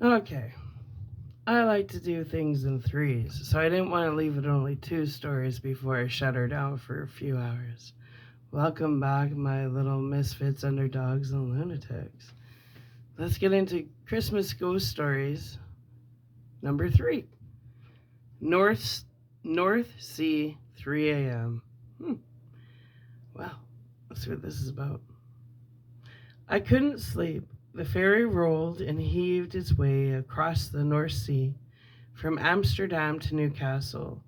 Okay. I like to do things in threes, so I didn't want to leave it only two stories before I shut her down for a few hours. Welcome back, my little misfits, underdogs, and lunatics. Let's get into Christmas ghost stories number three. North North Sea, 3 a.m. Well, let's see what this is about. I couldn't sleep. The ferry rolled and heaved its way across the North Sea from Amsterdam to Newcastle.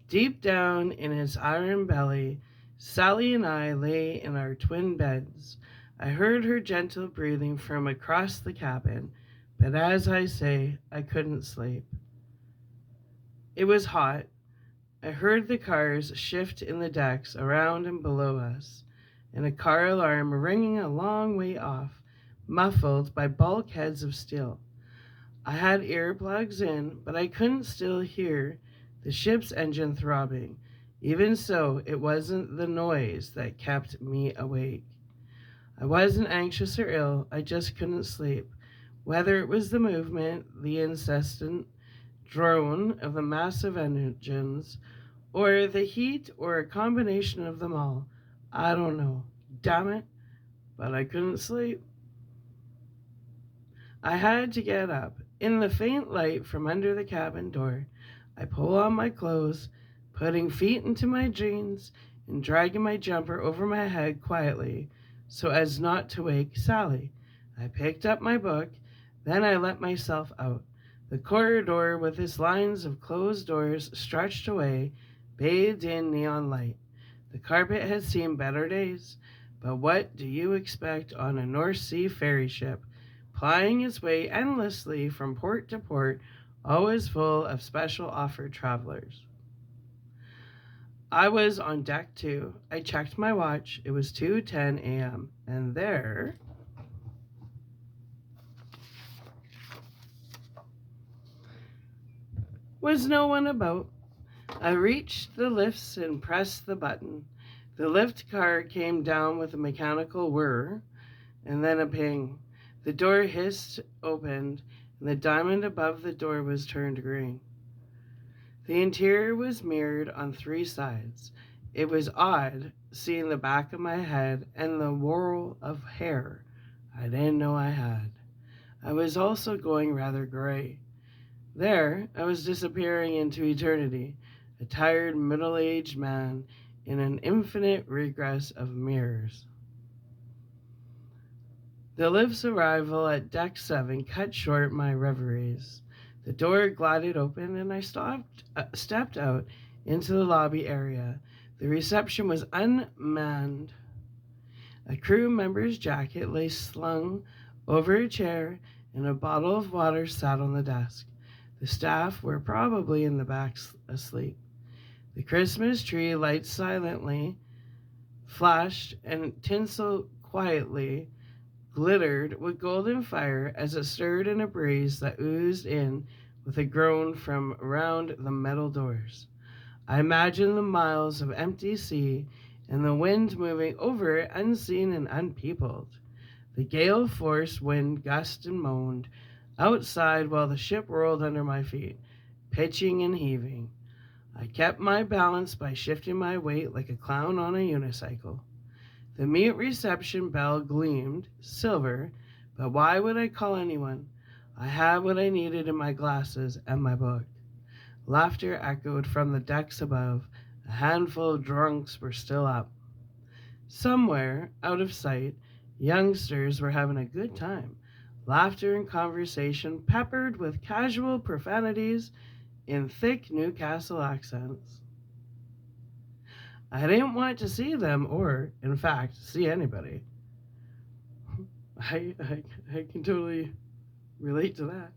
Deep down in its iron belly, Sally and I lay in our twin beds. I heard her gentle breathing from across the cabin, but as I say, I couldn't sleep. It was hot. I heard the cars shift in the decks around and below us, and a car alarm ringing a long way off, muffled by bulkheads of steel. I had earplugs in, but I couldn't still hear the ship's engine throbbing. Even so, it wasn't the noise that kept me awake. I wasn't anxious or ill, I just couldn't sleep. Whether it was the movement, the incessant drone of the massive engines, or the heat, or a combination of them all, I don't know. Damn it, but I couldn't sleep. I had to get up. In the faint light from under the cabin door, I pull on my clothes, putting feet into my jeans and dragging my jumper over my head quietly so as not to wake Sally. I picked up my book, then I let myself out. The corridor with its lines of closed doors stretched away, bathed in neon light. The carpet had seen better days, but what do you expect on a North Sea ferry ship? Plying its way endlessly from port to port, always full of special offered travelers. I was on deck too. I checked my watch. It was 2:10 a.m. and there was no one about. I reached the lifts and pressed the button. The lift car came down with a mechanical whir and then a ping. The door hissed opened and the diamond above the door was turned green. The interior was mirrored on three sides. It was odd seeing the back of my head and the whirl of hair I didn't know I had. I was also going rather gray. There, I was disappearing into eternity, a tired middle aged man in an infinite regress of mirrors. The lift's arrival at deck 7 cut short my reveries. The door glided open and I stepped out into the lobby area. The reception was unmanned. A crew member's jacket lay slung over a chair and a bottle of water sat on the desk. The staff were probably in the back asleep. The Christmas tree lights silently flashed and tinsel quietly glittered with golden fire as it stirred in a breeze that oozed in with a groan from around the metal doors. I imagined the miles of empty sea and the wind moving over it unseen and unpeopled. The gale force wind gusted and moaned outside while the ship rolled under my feet, pitching and heaving. I kept my balance by shifting my weight like a clown on a unicycle. The mute reception bell gleamed silver, but why would I call anyone? I had what I needed in my glasses and my book. Laughter echoed from the decks above. A handful of drunks were still up. Somewhere, out of sight, youngsters were having a good time. Laughter and conversation peppered with casual profanities in thick Newcastle accents. I didn't want to see them or, in fact, see anybody. I can totally relate to that.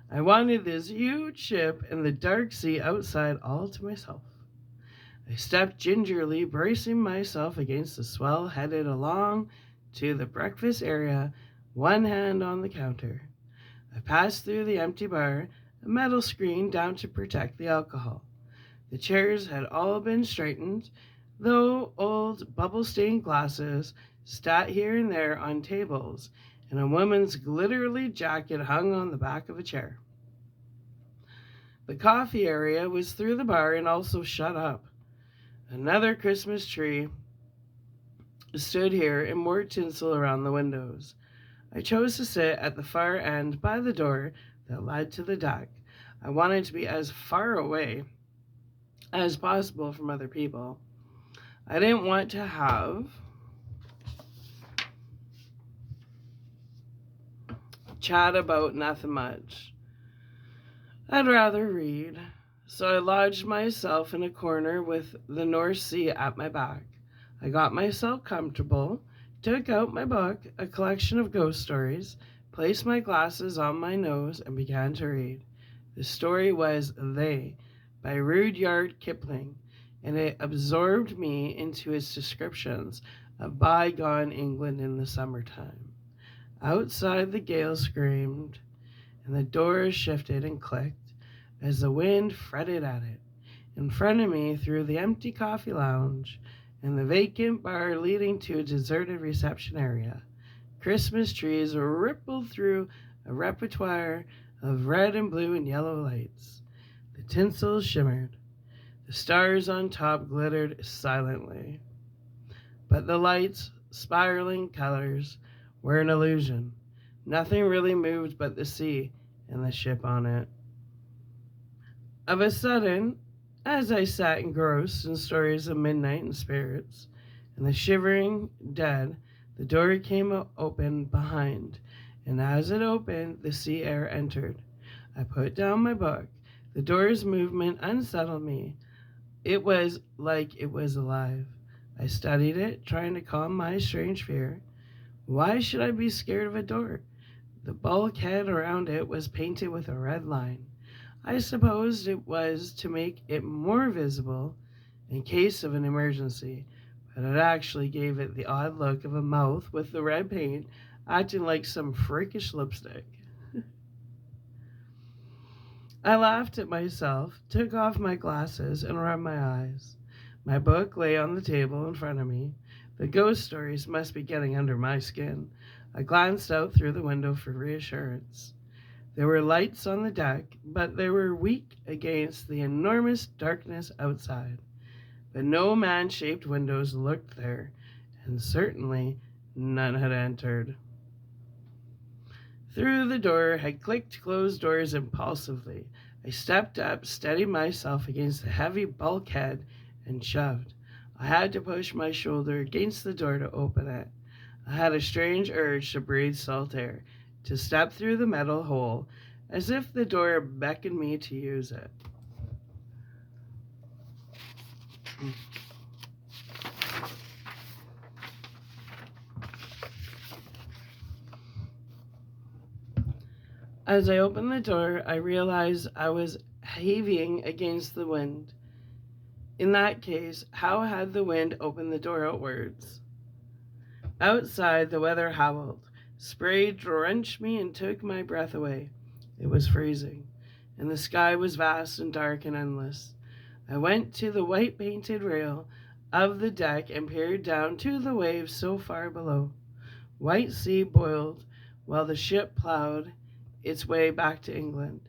I wanted this huge ship and the dark sea outside all to myself. I stepped gingerly, bracing myself against the swell, headed along to the breakfast area, one hand on the counter. I passed through the empty bar, a metal screen down to protect the alcohol. The chairs had all been straightened, though old bubble stained glasses sat here and there on tables, and a woman's glittery jacket hung on the back of a chair. The coffee area was through the bar and also shut up. Another Christmas tree stood here and more tinsel around the windows. I chose to sit at the far end by the door that led to the deck. I wanted to be as far away as possible from other people. I didn't want to have chat about nothing much. I'd rather read. So I lodged myself in a corner with the North Sea at my back. I got myself comfortable, took out my book, a collection of ghost stories, placed my glasses on my nose, and began to read. The story was They by Rudyard Kipling, and it absorbed me into its descriptions of bygone England in the summertime. Outside, the gale screamed, and the doors shifted and clicked as the wind fretted at it. In front of me, through the empty coffee lounge and the vacant bar leading to a deserted reception area, Christmas trees rippled through a repertoire of red and blue and yellow lights. The tinsel shimmered. The stars on top glittered silently. But the lights, spiraling colors, were an illusion. Nothing really moved but the sea and the ship on it. Of a sudden, as I sat engrossed in stories of midnight and spirits, and the shivering dead, the door came open behind, and as it opened, the sea air entered. I put down my book. The door's movement unsettled me. It was like it was alive. I studied it, trying to calm my strange fear. Why should I be scared of a door? The bulkhead around it was painted with a red line. I supposed it was to make it more visible in case of an emergency, but it actually gave it the odd look of a mouth with the red paint acting like some freakish lipstick. I laughed at myself, took off my glasses, and rubbed my eyes. My book lay on the table in front of me. The ghost stories must be getting under my skin. I glanced out through the window for reassurance. There were lights on the deck, but they were weak against the enormous darkness outside. But no man-shaped windows looked there, and certainly none had entered. Through the door had clicked closed doors impulsively. I stepped up, steadied myself against the heavy bulkhead, and shoved. I had to push my shoulder against the door to open it. I had a strange urge to breathe salt air, to step through the metal hole, as if the door beckoned me to use it. As I opened the door, I realized I was heaving against the wind. In that case, how had the wind opened the door outwards? Outside, the weather howled. Spray drenched me and took my breath away. It was freezing, and the sky was vast and dark and endless. I went to the white painted rail of the deck and peered down to the waves so far below. White sea boiled while the ship plowed its way back to England.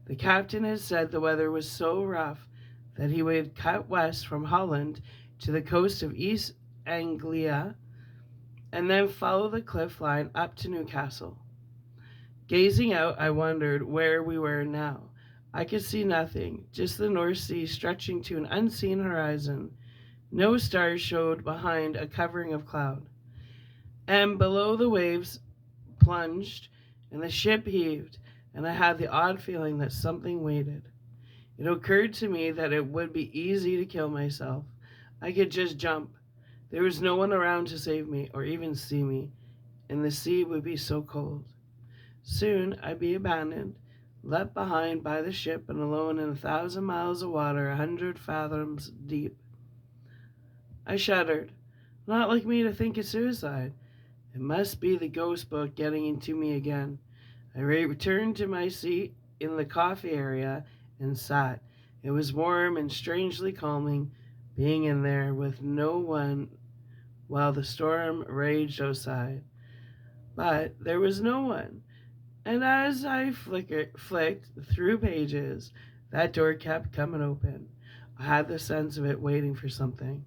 The captain had said the weather was so rough that he would cut west from Holland to the coast of East Anglia and then follow the cliff line up to Newcastle. Gazing out, I wondered where we were now. I could see nothing, just the North Sea stretching to an unseen horizon. No stars showed behind a covering of cloud. And below the waves plunged, and the ship heaved, and I had the odd feeling that something waited. It occurred to me that it would be easy to kill myself. I could just jump. There was no one around to save me or even see me, and the sea would be so cold. Soon I'd be abandoned, left behind by the ship and alone in 1,000 miles of water 100 fathoms deep. I shuddered. Not like me to think of suicide. It must be the ghost book getting into me again. I returned to my seat in the coffee area and sat. It was warm and strangely calming, being in there with no one while the storm raged outside. but there was no one. And as I flicked through pages, that door kept coming open. I had the sense of it waiting for something.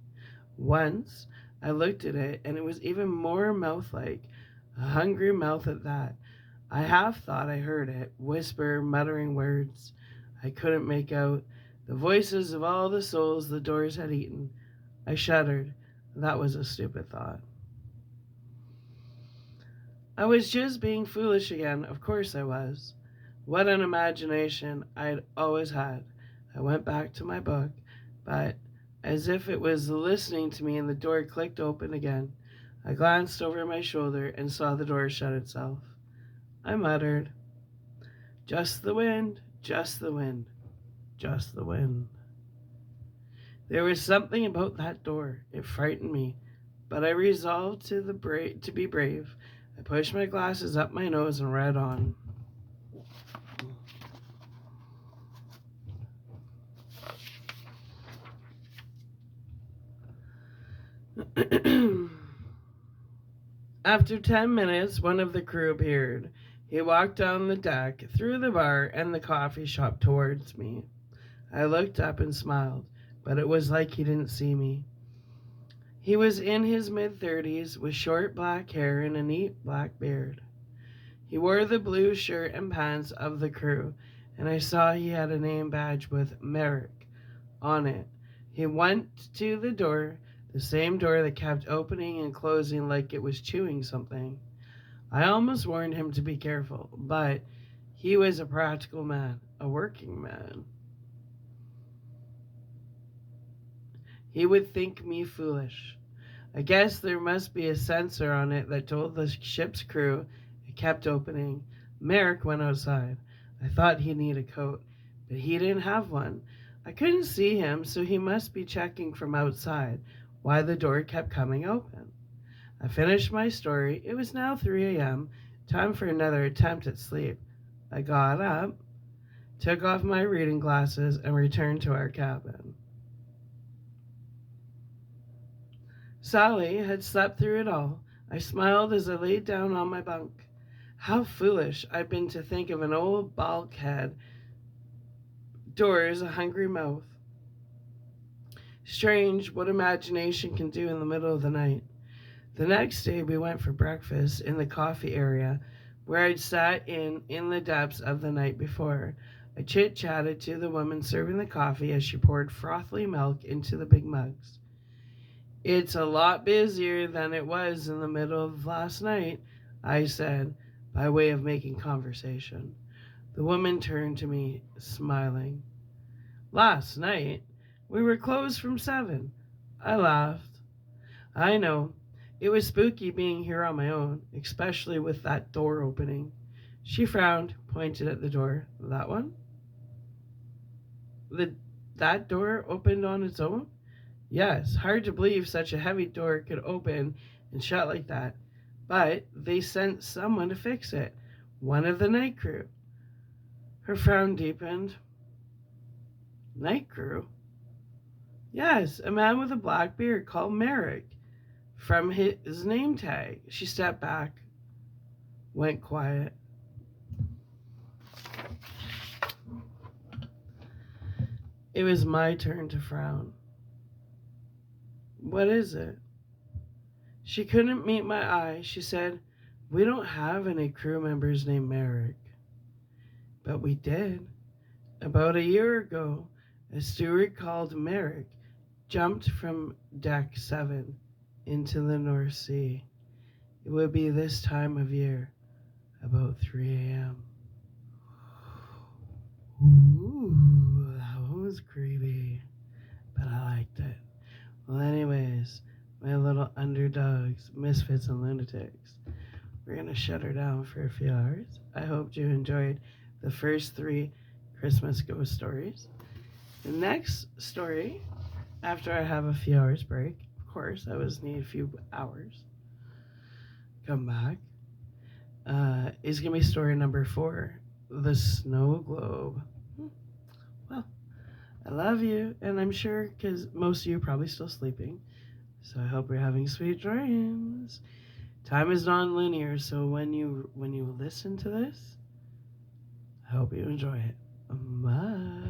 Once, I looked at it, and it was even more mouth like, a hungry mouth at that. I half thought I heard it, whisper, muttering words I couldn't make out, the voices of all the souls the doors had eaten. I shuddered. That was a stupid thought. I was just being foolish again. Of course I was. What an imagination I'd always had. I went back to my book, but as if it was listening to me, and the door clicked open again. I glanced over my shoulder and saw the door shut itself. I muttered, "Just the wind, just the wind, just the wind." There was something about that door. It frightened me, but I resolved to be brave. I pushed my glasses up my nose and read on. After 10 minutes, one of the crew appeared. He walked down the deck, through the bar and the coffee shop towards me. I looked up and smiled, but it was like he didn't see me. He was in his mid-30s with short black hair and a neat black beard. He wore the blue shirt and pants of the crew, and I saw he had a name badge with Merrick on it. He went to the door, the same door that kept opening and closing like it was chewing something. I almost warned him to be careful, but he was a practical man, a working man. He would think me foolish. I guess there must be a sensor on it that told the ship's crew it kept opening. Merrick went outside. I thought he'd need a coat, but he didn't have one. I couldn't see him, so he must be checking from outside why the door kept coming open. I finished my story. It was now 3 a.m., time for another attempt at sleep. I got up, took off my reading glasses, and returned to our cabin. Sally had slept through it all. I smiled as I laid down on my bunk. How foolish I'd been to think of an old bulkhead door as a hungry mouth. Strange what imagination can do in the middle of the night. The next day we went for breakfast in the coffee area where I'd sat in the depths of the night before. I chit-chatted to the woman serving the coffee as she poured frothy milk into the big mugs. "It's a lot busier than it was in the middle of last night," I said, by way of making conversation. The woman turned to me, smiling. "Last night? We were closed from 7. I laughed. "I know. It was spooky being here on my own, especially with that door opening." She frowned, pointed at the door. "That one?" That door opened on its own?" "Yes, hard to believe such a heavy door could open and shut like that. But they sent someone to fix it. One of the night crew." Her frown deepened. "Night crew?" "Yes, a man with a black beard called Merrick. From his name tag." She stepped back, went quiet. It was my turn to frown. "What is it?" She couldn't meet my eye. She said, "We don't have any crew members named Merrick." "But we did. About a year ago, a steward called Merrick jumped from deck 7 into the North Sea. It would be this time of year, about 3 a.m. Ooh, that one was creepy, but I liked it. Well, anyways, my little underdogs, misfits, and lunatics, we're going to shut her down for a few hours. I hope you enjoyed the first 3 Christmas ghost stories. The next story, after I have a few hours break, of course, I always need a few hours, come back, is going to be story number 4, The Snow Globe. Well, I love you, and I'm sure because most of you are probably still sleeping, so I hope you're having sweet dreams. Time is non-linear, so when you listen to this, I hope you enjoy it. Bye.